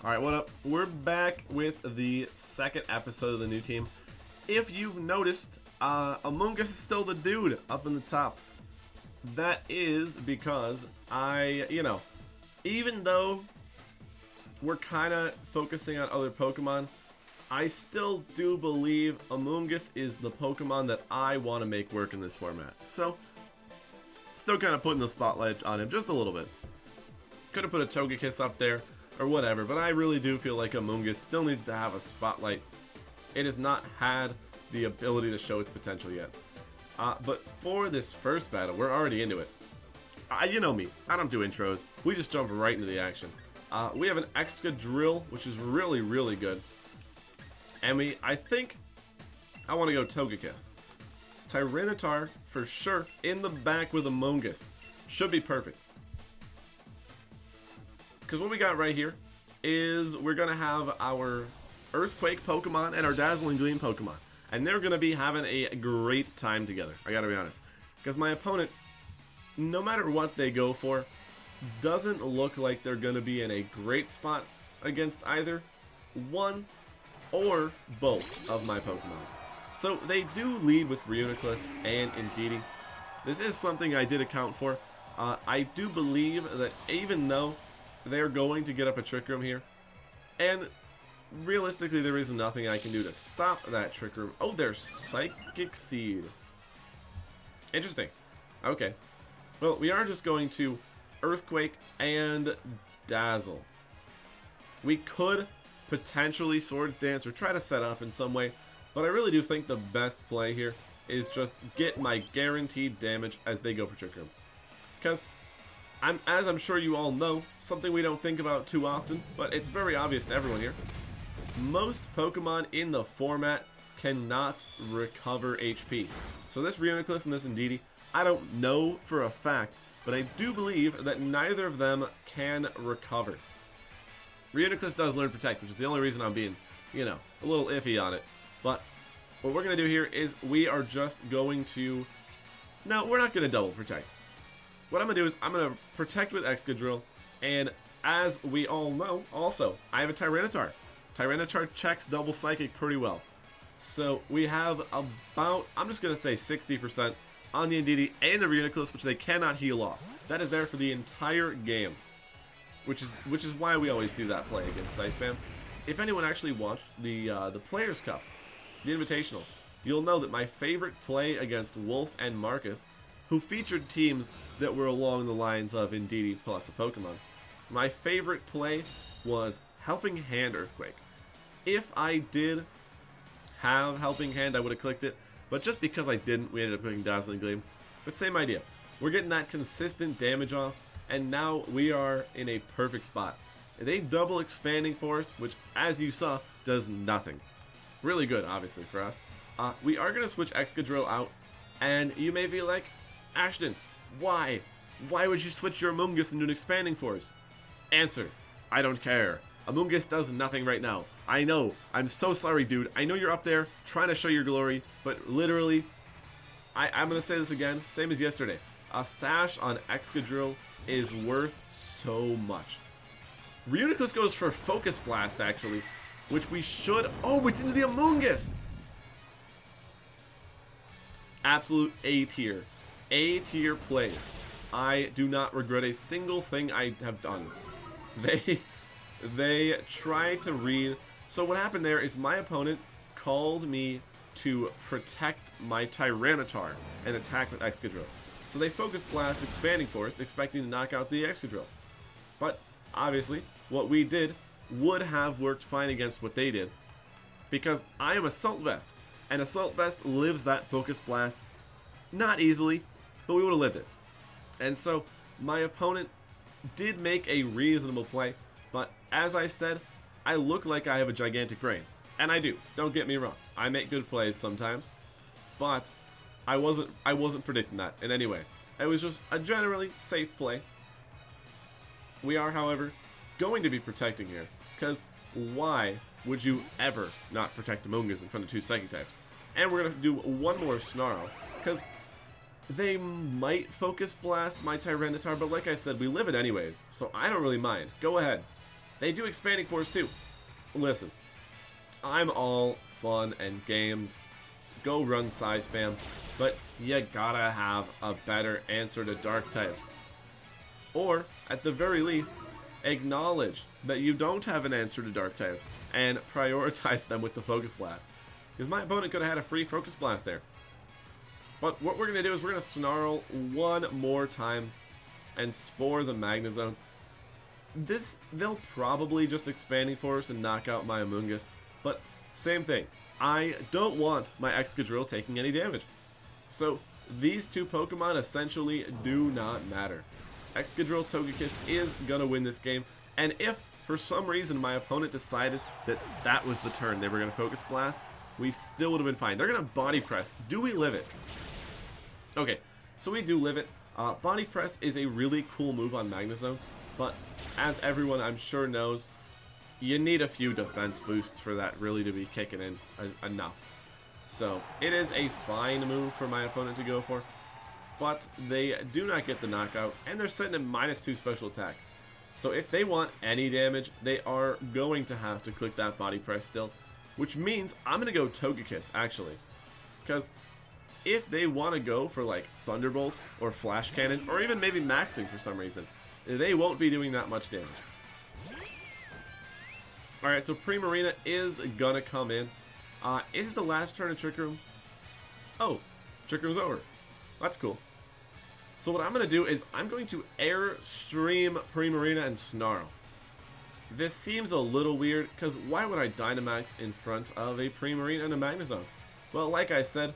Alright, what up? We're back with the second episode of the new team. If you've noticed, Amoongus is still the dude up in the top. That is because even though we're kind of focusing on other Pokemon, I still do believe Amoongus is the Pokemon that I want to make work in this format. So, still kind of putting the spotlight on him just a little bit. Could have put a Togekiss up there, or whatever, but I really do feel like Amoongus still needs to have a spotlight. It has not had the ability to show its potential yet. But for this first battle, we're already into it. You know me, I don't do intros. We just jump right into the action. We have an Excadrill, which is really, really good. And I think I want to go Togekiss. Tyranitar, for sure, in the back with Amoongus. Should be perfect. Because what we got right here is we're going to have our Earthquake Pokemon and our Dazzling Gleam Pokemon. And they're going to be having a great time together, I got to be honest. Because my opponent, no matter what they go for, doesn't look like they're going to be in a great spot against either one or both of my Pokemon. So they do lead with Reuniclus and Indeedee. This is something I did account for. I do believe that even though they're going to get up a Trick Room here, and realistically there is nothing I can do to stop that Trick Room. Oh, there's Psychic Seed. Interesting. Okay. Well, we are just going to Earthquake and Dazzle. We could potentially Swords Dance or try to set up in some way, but I really do think the best play here is just get my guaranteed damage as they go for Trick Room. Because as I'm sure you all know, something we don't think about too often, but it's very obvious to everyone here. Most Pokemon in the format cannot recover HP. So this Reuniclus and this Indeedee, I don't know for a fact, but I do believe that neither of them can recover. Reuniclus does learn Protect, which is the only reason I'm being, a little iffy on it. But what we're going to do here is we are just going to... No, we're not going to double Protect. What I'm going to do is I'm going to Protect with Excadrill, and as we all know, also, I have a Tyranitar. Tyranitar checks double Psychic pretty well. So we have about, I'm just going to say 60% on the Indeedee and the Reuniclus, which they cannot heal off. That is there for the entire game, which is why we always do that play against Ice Spam. If anyone actually watched the Players' Cup, the Invitational, you'll know that my favorite play against Wolf and Marcus, who featured teams that were along the lines of Indeedee plus a Pokemon. My favorite play was Helping Hand Earthquake. If I did have Helping Hand, I would have clicked it, but just because I didn't, we ended up clicking Dazzling Gleam. But same idea. We're getting that consistent damage off, and now we are in a perfect spot. They double Expanding Force, which, as you saw, does nothing. Really good, obviously, for us. We are going to switch Excadrill out, and you may be like, Ashton, why? Why would you switch your Amoongus into an Expanding Force? Answer, I don't care. Amoongus does nothing right now. I know. I'm so sorry, dude. I know you're up there trying to show your glory, but literally, I'm going to say this again, same as yesterday. A Sash on Excadrill is worth so much. Reuniclus goes for Focus Blast, actually, which we should... Oh, it's into the Amoongus! Absolute A-tier. A-tier plays. I do not regret a single thing I have done. They tried to read... So what happened there is my opponent called me to protect my Tyranitar and attack with Excadrill. So they Focus Blast Expanding Force, expecting to knock out the Excadrill. But, obviously, what we did would have worked fine against what they did, because I am Assault Vest, and Assault Vest lives that Focus Blast not easily, but we would have lived it. And so, my opponent did make a reasonable play, but as I said, I look like I have a gigantic brain. And I do, don't get me wrong. I make good plays sometimes, but I wasn't predicting that in any way. It was just a generally safe play. We are, however, going to be protecting here, because why would you ever not protect Amoongus in front of two Psychic types? And we're going to do one more Snarl, because they might Focus Blast my Tyranitar, but like I said, we live it anyways, so I don't really mind. Go ahead. They do Expanding Force too. Listen, I'm all fun and games. Go run Psy Spam, but you gotta have a better answer to Dark types. Or, at the very least, acknowledge that you don't have an answer to Dark types and prioritize them with the Focus Blast. Because my opponent could have had a free Focus Blast there. But what we're going to do is we're going to Snarl one more time and Spore the Magnezone. They'll probably just Expanding Force and knock out my Amoongus, but same thing. I don't want my Excadrill taking any damage. So these two Pokemon essentially do not matter. Excadrill Togekiss is going to win this game, and if for some reason my opponent decided that that was the turn they were going to Focus Blast, we still would have been fine. They're going to Body Press. Do we live it? Okay, so we do live it. Body Press is a really cool move on Magnezone, but as everyone I'm sure knows, you need a few defense boosts for that really to be kicking in enough. So it is a fine move for my opponent to go for, but they do not get the knockout, and they're sitting at -2 special attack. So if they want any damage, they are going to have to click that Body Press still, which means I'm going to go Togekiss, actually. Because if they want to go for, like, Thunderbolt or Flash Cannon, or even maybe Maxing for some reason, they won't be doing that much damage. Alright, so Primarina is going to come in. Is it the last turn of Trick Room? Oh, Trick Room's over. That's cool. So what I'm going to do is I'm going to Airstream Primarina and Snarl. This seems a little weird, because why would I Dynamax in front of a Primarina and a Magnezone? Well, like I said,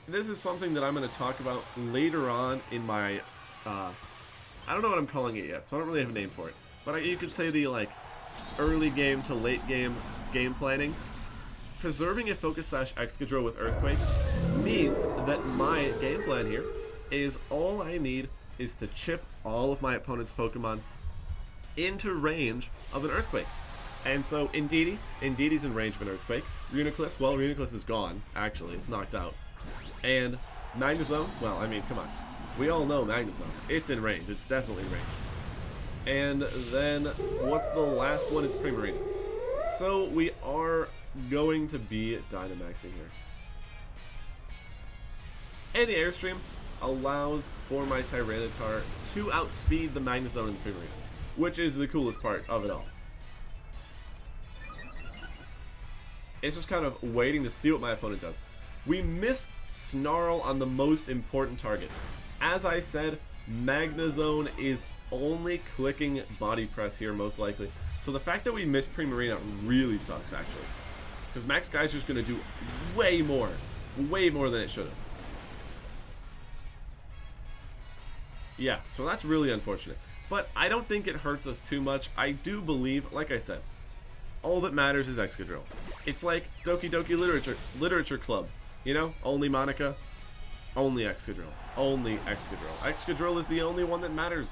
this is something that I'm going to talk about later on in my, I don't know what I'm calling it yet, so I don't really have a name for it. But you could say the, like, early game to late game planning. Preserving a Focus Sash Excadrill with Earthquake means that my game plan here is all I need is to chip all of my opponent's Pokemon into range of an Earthquake. And so Indeedee, in range of an Earthquake. Reuniclus, well, Reuniclus is gone, actually, it's knocked out. And Magnezone, well, I mean, come on. We all know Magnezone. It's in range, it's definitely in range. And then, what's the last one? It's Primarina. So we are going to be Dynamaxing here. And the Airstream allows for my Tyranitar to outspeed the Magnezone and the Primarina, which is the coolest part of it all. It's just kind of waiting to see what my opponent does. We missed Snarl on the most important target. As I said, Magnezone is only clicking Body Press here most likely. So the fact that we missed Primarina really sucks, actually. Because Max Geyser's going to do way more than it should have. Yeah, so that's really unfortunate. But I don't think it hurts us too much. I do believe, like I said, all that matters is Excadrill. It's like Doki Doki Literature Club. You know, only Monica, only Excadrill. Only Excadrill. Excadrill is the only one that matters.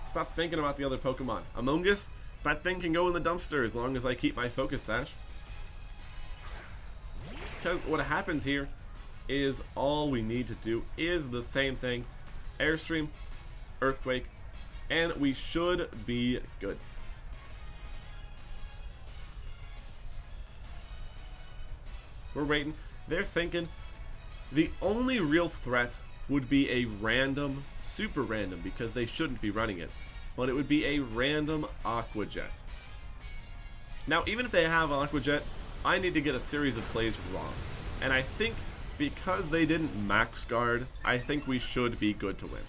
Stop thinking about the other Pokemon. Amoongus, that thing can go in the dumpster as long as I keep my Focus Sash. Because what happens here is all we need to do is the same thing. Airstream, Earthquake, and we should be good. We're waiting. They're thinking the only real threat would be a random, super random, because they shouldn't be running it, but it would be a random Aqua Jet. Now, even if they have Aqua Jet, I need to get a series of plays wrong. And I think because they didn't Max Guard, I think we should be good to win.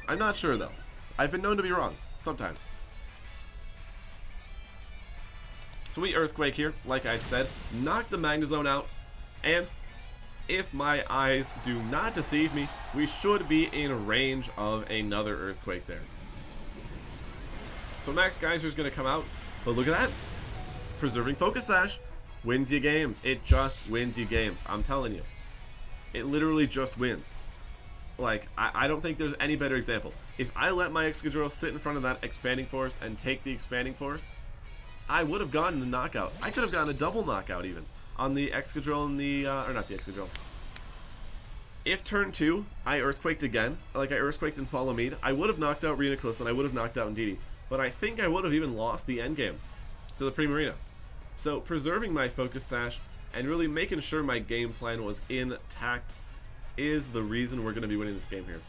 I'm not sure, though. I've been known to be wrong, sometimes. So we Earthquake here, like I said, knock the Magnezone out, and if my eyes do not deceive me, we should be in range of another Earthquake there. So Max Geyser's going to come out, but look at that. Preserving Focus Sash wins you games. It just wins you games, I'm telling you. It literally just wins. Like, I don't think there's any better example. If I let my Excadrill sit in front of that Expanding Force and take the Expanding Force, I would have gotten the knockout. I could have gotten a double knockout even on the Excadrill and the, or not the Excadrill. If turn 2, I Earthquaked again, like I Earthquaked in Follow Mead, I would have knocked out Reuniclus and I would have knocked out Indeedee. but I think I would have even lost the endgame to the Primarina. So preserving my Focus Sash and really making sure my game plan was intact is the reason we're going to be winning this game here.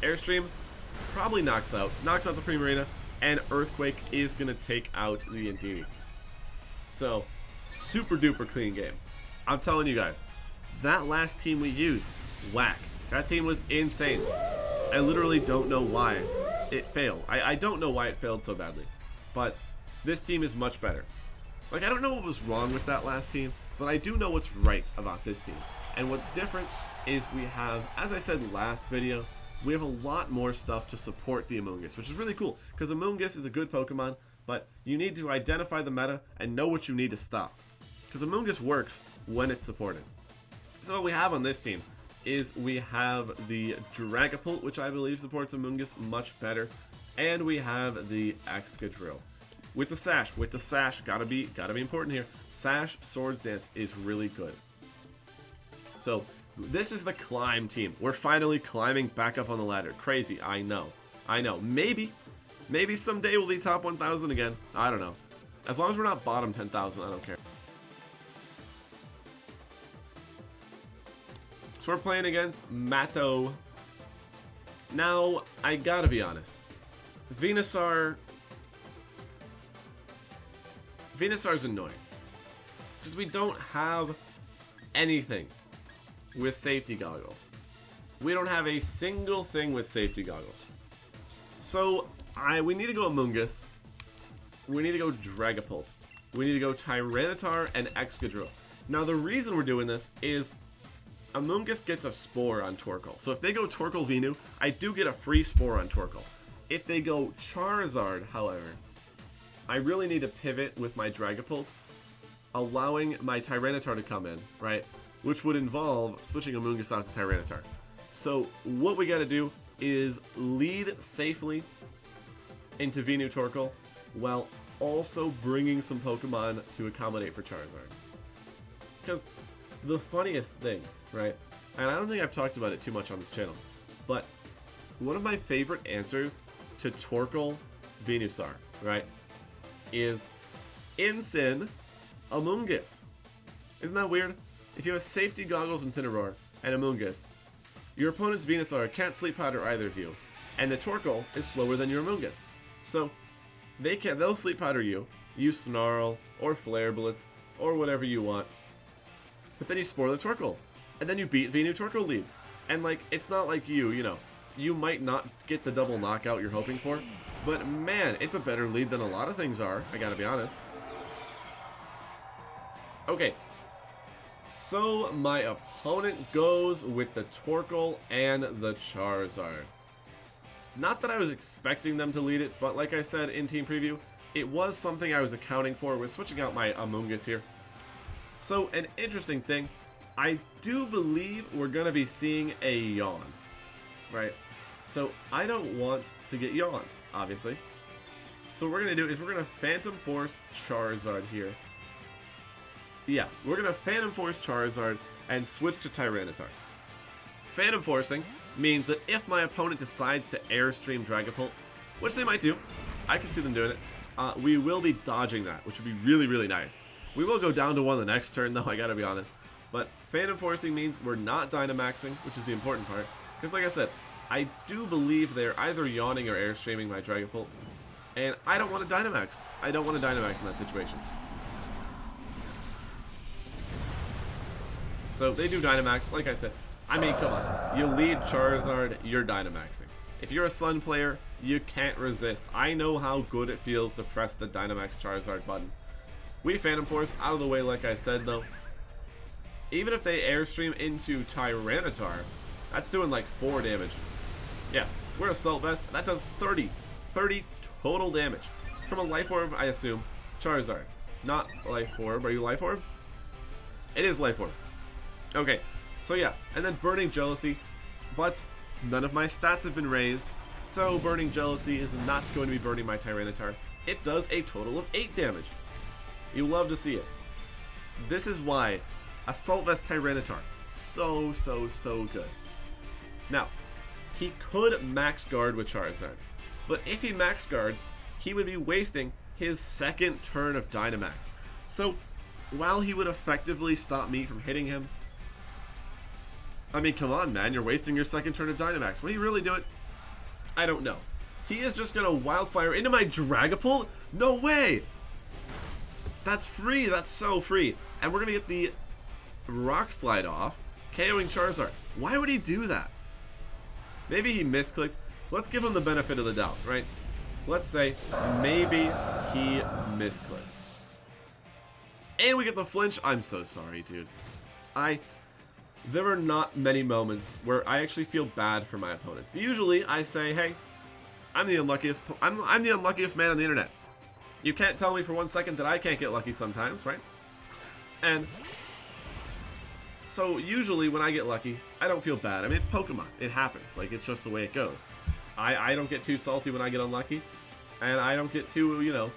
Airstream probably knocks out the Primarina, and Earthquake is going to take out the Indeedee. So, super duper clean game. I'm telling you guys, that last team we used, whack. That team was insane. I literally don't know why it failed. I don't know why it failed so badly, but this team is much better. Like, I don't know what was wrong with that last team, but I do know what's right about this team. And what's different is we have, as I said last video, we have a lot more stuff to support the Amoongus, which is really cool, because Amoongus is a good Pokemon, but you need to identify the meta and know what you need to stop. Because Amoongus works when it's supported. So what we have on this team is we have the Dragapult, which I believe supports Amoongus much better, and we have the Excadrill. With the Sash, gotta be important here. Sash Swords Dance is really good. So this is the climb team. We're finally climbing back up on the ladder. Crazy, I know. Maybe someday we'll be top 1,000 again. I don't know. As long as we're not bottom 10,000, I don't care. So we're playing against Matto. Now, I gotta be honest. Venusaur's annoying. Because we don't have anything with safety goggles. We don't have a single thing with safety goggles. So, we need to go Amoongus. We need to go Dragapult. We need to go Tyranitar and Excadrill. Now, the reason we're doing this is Amoongus gets a Spore on Torkoal. So if they go Torkoal Venu, I do get a free Spore on Torkoal. If they go Charizard, however, I really need to pivot with my Dragapult, allowing my Tyranitar to come in, right? Which would involve switching Amoongus out to Tyranitar. So what we gotta do is lead safely into Venu Torkoal, while also bringing some Pokemon to accommodate for Charizard. Because the funniest thing, right, and I don't think I've talked about it too much on this channel, but one of my favorite answers to Torkoal Venusaur, right, is Incin Amoongus. Isn't that weird? If you have safety goggles Incineroar and Amoongus, your opponent's Venusaur can't Sleep Powder either of you, and the Torkoal is slower than your Amoongus. So they'll Sleep Powder you, use Snarl or Flare Blitz or whatever you want, but then you Spore the Torkoal, and then you beat Venu Torkoal lead. And like, it's not like you know, you might not get the double knockout you're hoping for, but man, it's a better lead than a lot of things are, I gotta be honest. Okay, so my opponent goes with the Torkoal and the Charizard. Not that I was expecting them to lead it, but like I said in Team Preview, it was something I was accounting for with switching out my Amoongus here. So an interesting thing, I do believe we're going to be seeing a Yawn, right? So I don't want to get yawned, obviously. So what we're going to do is we're going to Phantom Force Charizard here. Yeah, we're going to Phantom Force Charizard and switch to Tyranitar. Phantom Forcing means that if my opponent decides to Airstream Dragapult, which they might do, I can see them doing it, we will be dodging that, which would be really, really nice. We will go down to 1 the next turn, though, I gotta be honest. But Phantom Forcing means we're not Dynamaxing, which is the important part. Because like I said, I do believe they're either yawning or Airstreaming my Dragapult. And I don't want to Dynamax. I don't want to Dynamax in that situation. So they do Dynamax, like I said. I mean, come on. You lead Charizard, you're Dynamaxing. If you're a Sun player, you can't resist. I know how good it feels to press the Dynamax Charizard button. We Phantom Force out of the way, like I said, though. Even if they Airstream into Tyranitar, that's doing like 4 damage. Yeah, we're Assault Vest. That does 30 total damage. From a Life Orb, I assume. Charizard. Not Life Orb. Are you Life Orb? It is Life Orb. Okay, so yeah, and then Burning Jealousy, but none of my stats have been raised, so Burning Jealousy is not going to be burning my Tyranitar. It does a total of 8 damage. You love to see it. This is why Assault Vest Tyranitar, so good. Now, he could max guard with Charizard, But if he max guards, he would be wasting his second turn of Dynamax. So while he would effectively stop me from hitting him, I mean, come on, man, you're wasting your second turn of Dynamax. What are you really doing? I don't know. He is just going to Wildfire into my Dragapult? No way! That's free. That's so free. And we're going to get the Rock Slide off, KOing Charizard. Why would he do that? Maybe he misclicked. Let's give him the benefit of the doubt, right? Let's say maybe he misclicked. And we get the flinch. I'm so sorry, dude. There are not many moments where I actually feel bad for my opponents. Usually I say, hey, I'm the unluckiest man on the internet. You can't tell me for 1 second that I can't get lucky sometimes, right? And so usually when I get lucky, I don't feel bad. I mean, it's Pokemon. It happens. Like, it's just the way it goes. I don't get too salty when I get unlucky, and I don't get too, you know,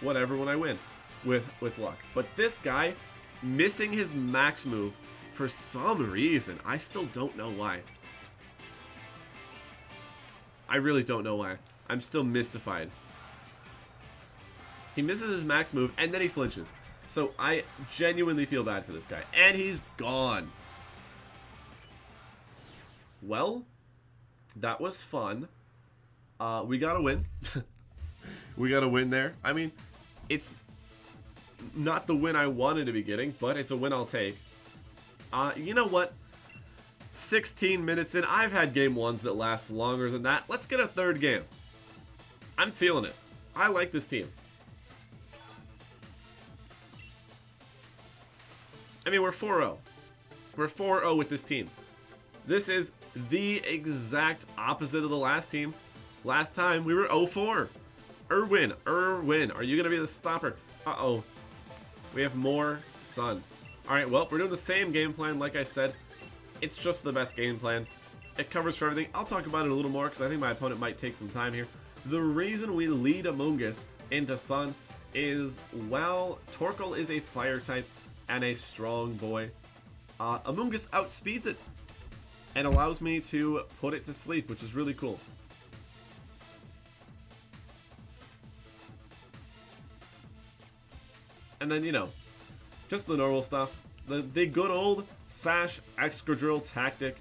whatever when I win with luck. But this guy missing his max move for some reason, I still don't know why. I really don't know why. I'm still mystified. He misses his max move, and then he flinches. So I genuinely feel bad for this guy. And he's gone. Well, that was fun. We got a win. We got a win there. I mean, it's not the win I wanted to be getting, but it's a win I'll take. You know what? 16 minutes in. I've had game ones that last longer than that. Let's get a third game. I'm feeling it. I like this team. I mean, we're 4-0. We're 4-0 with this team. This is the exact opposite of the last team. Last time, we were 0-4. Irwin, are you going to be the stopper? Uh-oh. We have more Sun. Alright, well, we're doing the same game plan, like I said. It's just the best game plan. It covers for everything. I'll talk about it a little more, because I think my opponent might take some time here. The reason we lead Amoongus into Sun is, well, Torkoal is a fire type and a strong boy. Amoongus outspeeds it and allows me to put it to sleep, which is really cool. And then, you know, just the normal stuff. The good old Sash Excadrill tactic.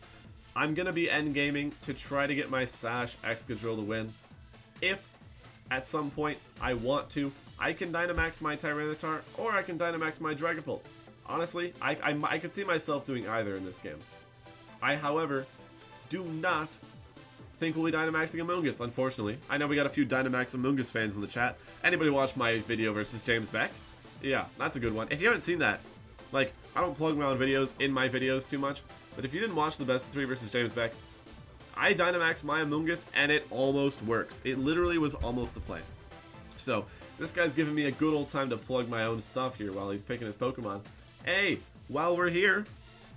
I'm going to be endgaming to try to get my Sash Excadrill to win. If at some point I want to, I can Dynamax my Tyranitar, or I can Dynamax my Dragapult. Honestly, I could see myself doing either in this game. I, however, do not think we'll be Dynamaxing Amoongus, unfortunately. I know we got a few Dynamax Amoongus fans in the chat. Anybody watch my video versus James Beck? Yeah, that's a good one. If you haven't seen that, like, I don't plug my own videos in my videos too much, but if you didn't watch the best of 3 versus James Beck, I Dynamax my Amoongus, and it almost works. It literally was almost the play. So, this guy's giving me a good old time to plug my own stuff here while he's picking his Pokemon. Hey, while we're here,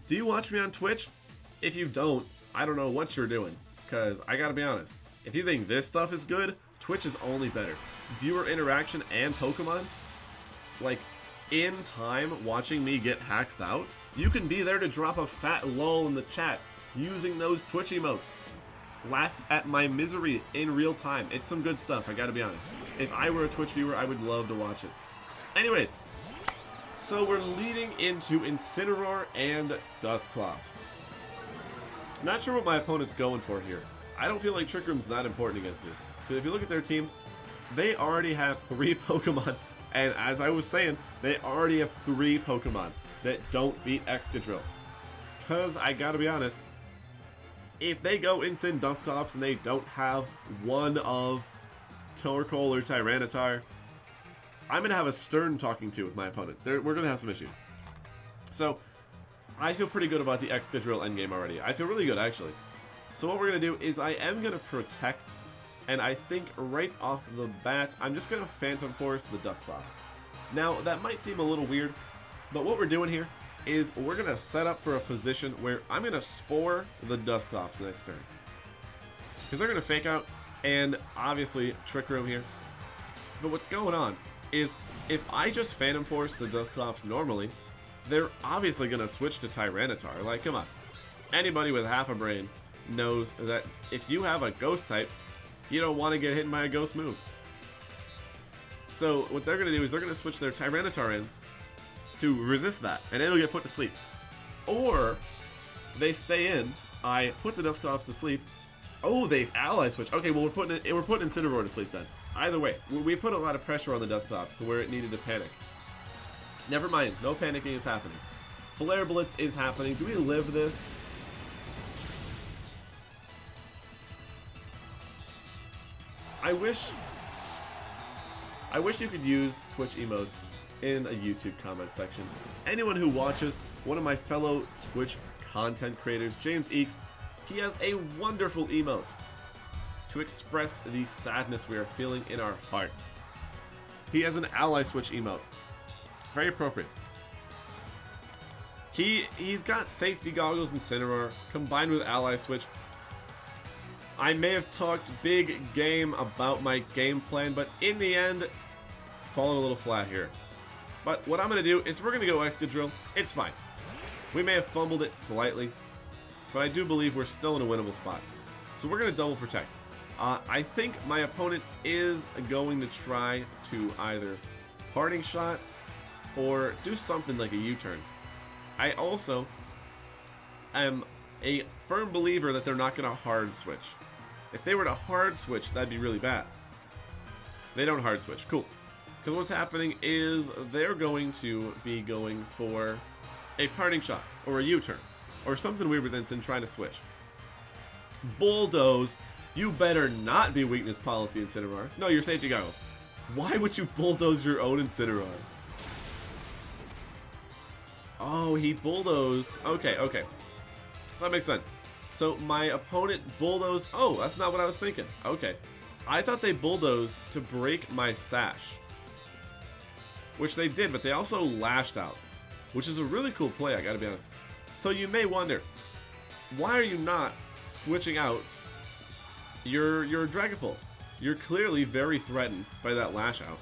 do you watch me on Twitch? If you don't, I don't know what you're doing, because I gotta be honest, if you think this stuff is good, Twitch is only better. Viewer interaction and Pokemon, like, in time watching me get haxed out, you can be there to drop a fat lol in the chat using those Twitch emotes. Laugh at my misery in real time. It's some good stuff, I gotta be honest. If I were a Twitch viewer, I would love to watch it. Anyways, so we're leading into Incineroar and Dusclops. Not sure what my opponent's going for here. I don't feel like Trick Room's that important against me. Because if you look at their team, they already have 3 Pokemon. And as I was saying, they already have 3 Pokemon that don't beat Excadrill. Because, I gotta be honest, if they go Incin Dusclops and they don't have one of Torkoal or Tyranitar, I'm going to have a stern talking to with my opponent. We're going to have some issues. So, I feel pretty good about the Excadrill endgame already. I feel really good, actually. So what we're going to do is I am going to protect, and I think right off the bat, I'm just going to Phantom Force the Dusclops. Now, that might seem a little weird, but what we're doing here is we're going to set up for a position where I'm going to Spore the Dusclops next turn. Because they're going to Fake Out, and obviously Trick Room here. But what's going on is if I just Phantom Force the Dusclops normally, they're obviously going to switch to Tyranitar. Like, come on. Anybody with half a brain knows that if you have a Ghost type, You don't want to get hit by a ghost move. So what they're going to do is they're going to switch their Tyranitar in to resist that, and it'll get put to sleep. Or they stay in, I put the Dusclops to sleep. Oh, they've ally switched. Okay, well we're putting Incineroar to sleep then. Either way, we put a lot of pressure on the Dusclops to where it needed to panic. Never mind, no panicking is happening. Flare Blitz is happening. Do we live this? I wish you could use Twitch emotes in a YouTube comment section. Anyone who watches, one of my fellow Twitch content creators, James Eeks, he has a wonderful emote to express the sadness we are feeling in our hearts. He has an ally switch emote. Very appropriate. He's got safety goggles and Incineroar combined with ally switch. I may have talked big game about my game plan, but in the end, falling a little flat here. But what I'm going to do is we're going to go Excadrill. It's fine. We may have fumbled it slightly, but I do believe we're still in a winnable spot. So we're going to double protect. I think my opponent is going to try to either parting shot or do something like a U-turn. I also am a firm believer that they're not going to hard switch. If they were to hard switch, that'd be really bad. They don't hard switch. Cool. Because what's happening is they're going to be going for a parting shot or a U-turn or something weird than trying to switch. Bulldoze. You better not be weakness policy Incineroar. No, your safety goggles. Why would you bulldoze your own Incineroar? Oh, he bulldozed. Okay, okay. So that makes sense. So my opponent bulldozed. Oh, that's not what I was thinking. Okay. I thought they bulldozed to break my sash. Which they did, but they also lashed out. Which is a really cool play, I gotta be honest. So you may wonder, why are you not switching out your Dragapult? You're clearly very threatened by that lash out.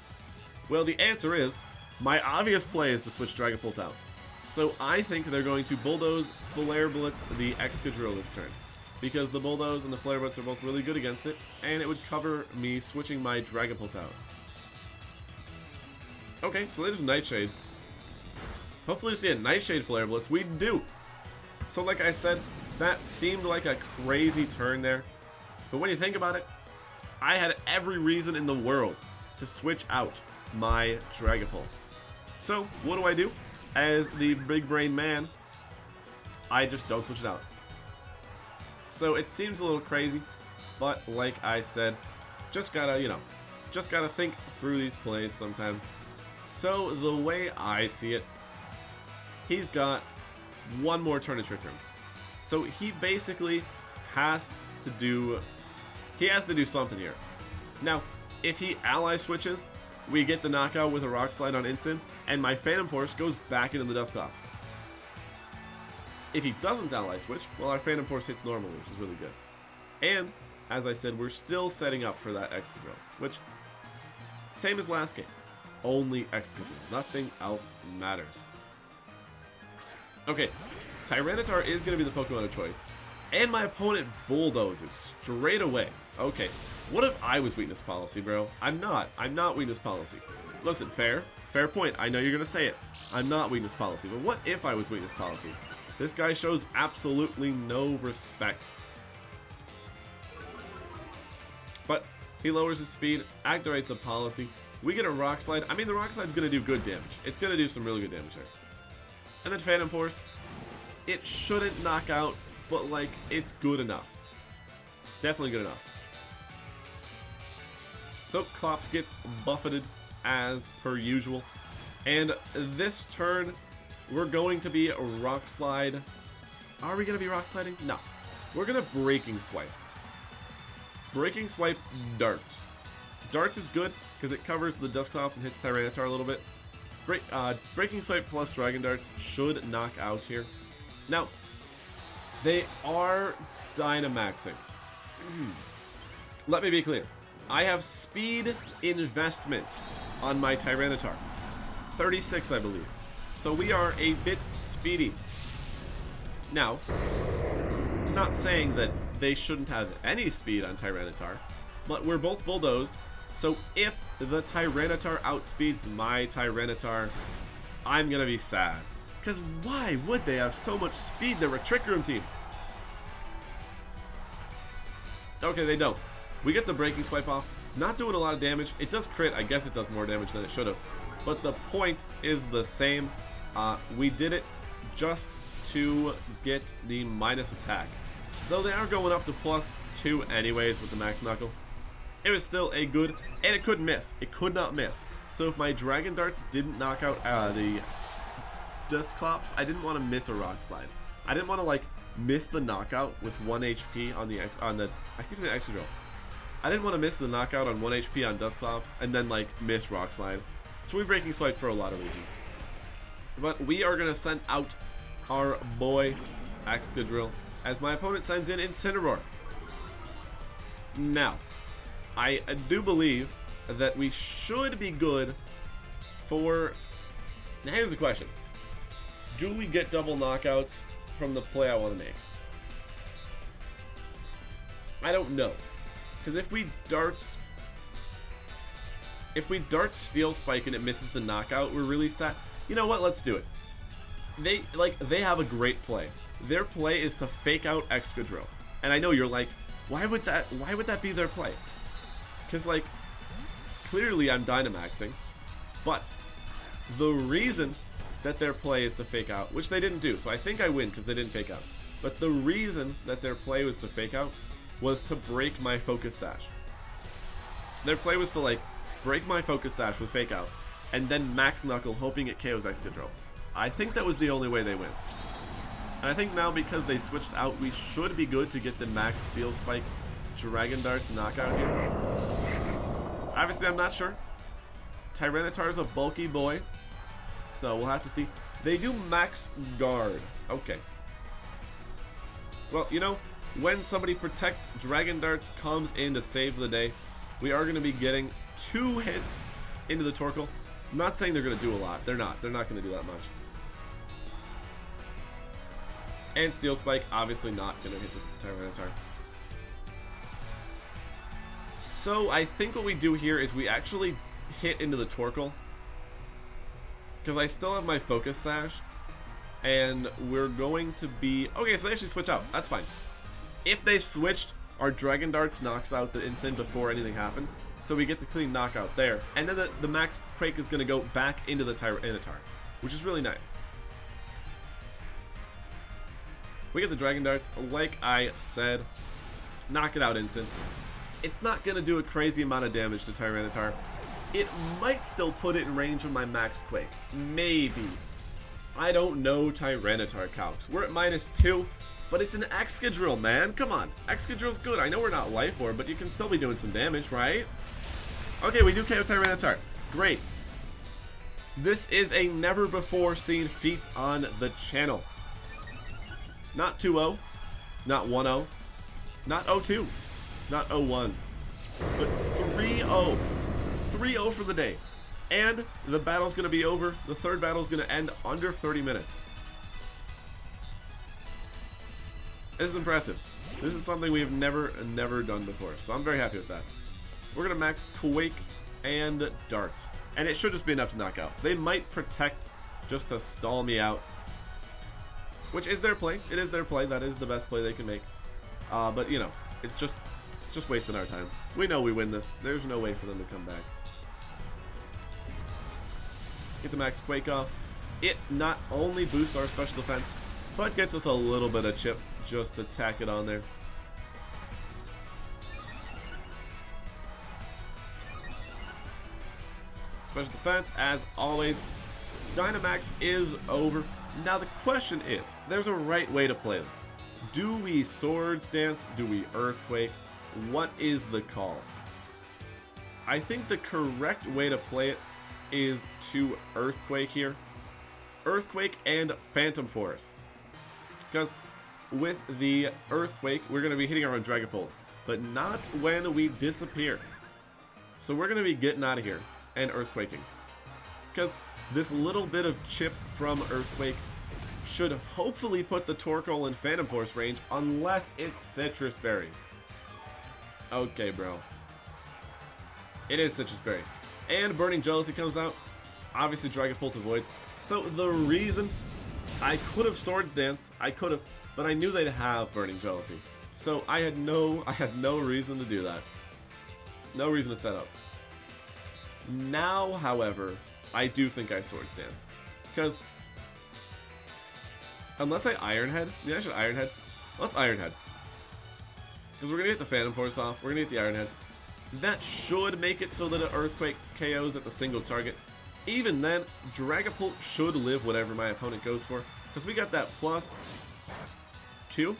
Well, the answer is, my obvious play is to switch Dragapult out. So I think they're going to bulldoze, Flare Blitz the Excadrill this turn. Because the bulldoze and the Flare Blitz are both really good against it, and it would cover me switching my Dragapult out. Okay, so there's Nightshade. Hopefully we see a Nightshade Flare Blitz. We do! So like I said, that seemed like a crazy turn there. But when you think about it, I had every reason in the world to switch out my Dragapult. So, what do? As the big brain man, I just don't switch it out. So it seems a little crazy, but like I said, just gotta, just gotta think through these plays sometimes. So the way I see it, he's got one more turn of Trick Room. So he basically has to do something here. Now, if he ally switches, we get the knockout with a Rock Slide on instant, and my Phantom Force goes back into the Dusclops. If he doesn't ally switch, well, our Phantom Force hits normally, which is really good. And, as I said, we're still setting up for that Excadrill, which, same as last game, only Excadrill. Nothing else matters. Okay, Tyranitar is going to be the Pokemon of choice, and my opponent bulldozes straight away. Okay, what if I was weakness policy, bro? I'm not weakness policy. Listen, fair point. I know you're gonna say it. I'm not weakness policy, but what if I was weakness policy? This guy shows absolutely no respect. But he lowers his speed, activates a policy. We get a Rock Slide. I mean, the Rock Slide's gonna do good damage. It's gonna do some really good damage there. And then Phantom Force. It shouldn't knock out, but like, it's good enough. Definitely good enough. So Klops gets buffeted as per usual. And this turn, we're going to be Rock Slide. Are we going to be Rock Sliding? No. We're going to Breaking Swipe. Breaking Swipe Darts. Darts is good because it covers the Dusclops and hits Tyranitar a little bit. Breaking Swipe plus Dragon Darts should knock out here. Now, they are Dynamaxing. Let me be clear. I have speed investment on my Tyranitar. 36, I believe. So we are a bit speedy. Now, I'm not saying that they shouldn't have any speed on Tyranitar. but we're both bulldozed. So if the Tyranitar outspeeds my Tyranitar, I'm gonna be sad. Because why would they have so much speed? They're a Trick Room team. Okay, they don't. We get the Breaking Swipe off. Not doing a lot of damage. It does crit. I guess it does more damage than it should have. But the point is the same. We did it just to get the minus attack. Though they are going up to +2 anyways with the Max Knuckle. It was still a good, and it couldn't miss. It could not miss. So if my Dragon Darts didn't knock out the Dusclops, I didn't want to miss a Rock Slide. I didn't want to like miss the knockout with 1 HP on the I keep saying Extra Drill. I didn't want to miss the knockout on 1 HP on Dusclops and then like miss Rock Slide. So we Breaking Swipe for a lot of reasons. But we are gonna send out our boy Excadrill as my opponent sends in Incineroar. Now, I do believe that we should be good for... Now here's the question. Do we get double knockouts from the play I want to make? I don't know. Because if we darts Steel Spike and it misses the knockout, we're really sad. You know what? Let's do it. They have a great play. Their play is to fake out Excadrill. And I know you're like, why would that be their play? Because like clearly I'm Dynamaxing, but the reason that their play is to fake out, which they didn't do, so I think I win because they didn't fake out. But the reason that their play was to fake out was to break my Focus Sash. Their play was to like break my Focus Sash with fake out, and then Max Knuckle hoping it KOs Excadrill. I think that was the only way they win. And I think now because they switched out, we should be good to get the Max Steel Spike Dragon Darts knockout here. Obviously, I'm not sure. Tyranitar's a bulky boy, so we'll have to see. They do Max Guard. Okay. Well, you know, when somebody protects Dragon Darts comes in to save the day, we are going to be getting 2 hits into the Torkoal. I'm not saying they're going to do a lot. They're not. They're not going to do that much. And Steel Spike, obviously not going to hit the Tyranitar. So I think what we do here is we actually hit into the Torkoal. Because I still have my Focus Sash. And we're going to be... Okay, so they actually switch out. That's fine. If they switched, our Dragon Darts knocks out the Insane before anything happens. So we get the clean knockout there. And then the Max Quake is going to go back into the Tyranitar, which is really nice. We get the Dragon Darts. Like I said, knock it out instant. It's not going to do a crazy amount of damage to Tyranitar. It might still put it in range of my Max Quake. Maybe. I don't know Tyranitar calcs. We're at -2, but it's an Excadrill, man. Come on. Excadrill's good. I know we're not Life Orb, but you can still be doing some damage, right? Okay, we do KO Tyranitar. Great. This is a never-before-seen feat on the channel. Not 2-0, not 1-0, not 0-2, not 0-1, but 3-0. 3-0 for the day. And the battle's going to be over. The third battle's going to end under 30 minutes. This is impressive. This is something we have never done before. So I'm very happy with that. We're going to max Quake and Darts. And it should just be enough to knock out. They might protect just to stall me out. Which is their play. It is their play. That is the best play they can make. But, you know, it's just wasting our time. We know we win this. There's no way for them to come back. Get the Max Quake off. It not only boosts our special defense, but gets us a little bit of chip just to tack it on there. Special defense, as always. Dynamax is over. Now the question is, there's a right way to play this. Do we Swords Dance? Do we Earthquake? What is the call? I think the correct way to play it is to Earthquake here. Earthquake and Phantom Force. Because with the Earthquake, we're going to be hitting our own Dragapult, but not when we disappear. So we're going to be getting out of here and Earthquaking. Because this little bit of chip from Earthquake should hopefully put the Torkoal in Phantom Force range, unless it's Citrus Berry. Okay, bro. It is Citrus Berry. And Burning Jealousy comes out. Obviously, Dragapult avoids. So the reason I could have Swords Danced, but I knew they'd have Burning Jealousy. So I had no reason to do that. No reason to set up. Now, however, I do think I Swords Dance. Because unless I Iron Head, yeah, I should Iron Head. Let's Iron Head. Because we're going to get the Phantom Force off. We're going to get the Iron Head. That should make it so that an Earthquake KOs at the single target. Even then, Dragapult should live whatever my opponent goes for. Because we got that +2?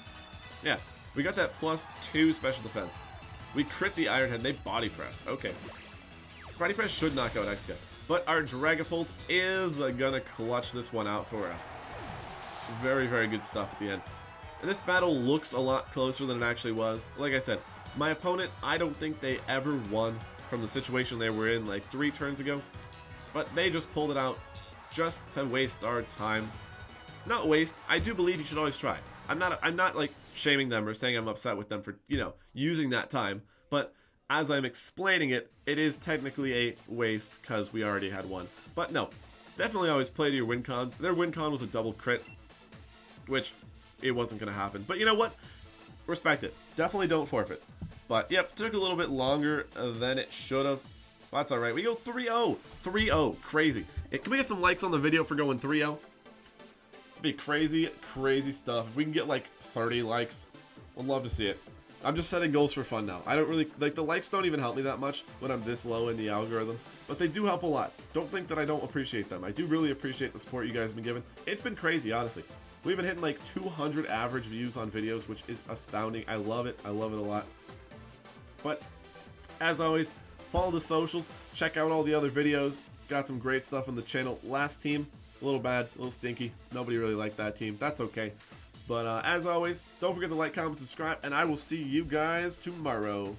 Yeah, we got that +2 special defense. We crit the Iron Head, they Body Press. Okay. Body Press should knock out X-Gun. But our Dragapult is gonna clutch this one out for us. Very, very good stuff at the end. And this battle looks a lot closer than it actually was. Like I said, my opponent, I don't think they ever won from the situation they were in like 3 turns ago. But they just pulled it out just to waste our time. Not waste, I do believe you should always try. I'm not like shaming them or saying I'm upset with them for, you know, using that time. But as I'm explaining it, it is technically a waste because we already had one. But no, definitely always play to your win cons. Their win con was a double crit, which it wasn't going to happen. But you know what? Respect it. Definitely don't forfeit. But yep, took a little bit longer than it should have. That's alright. We go 3-0. 3-0. Crazy. Can we get some likes on the video for going 3-0? Be crazy, crazy stuff. If we can get like 30 likes, we'd love to see it. I'm just setting goals for fun now. I don't really, like, the likes don't even help me that much when I'm this low in the algorithm. But they do help a lot. Don't think that I don't appreciate them. I do really appreciate the support you guys have been giving. It's been crazy, honestly. We've been hitting like 200 average views on videos, which is astounding. I love it. I love it a lot. But, as always, follow the socials, check out all the other videos. Got some great stuff on the channel. Last team, a little bad, a little stinky. Nobody really liked that team. That's okay. But as always, don't forget to like, comment, subscribe, and I will see you guys tomorrow.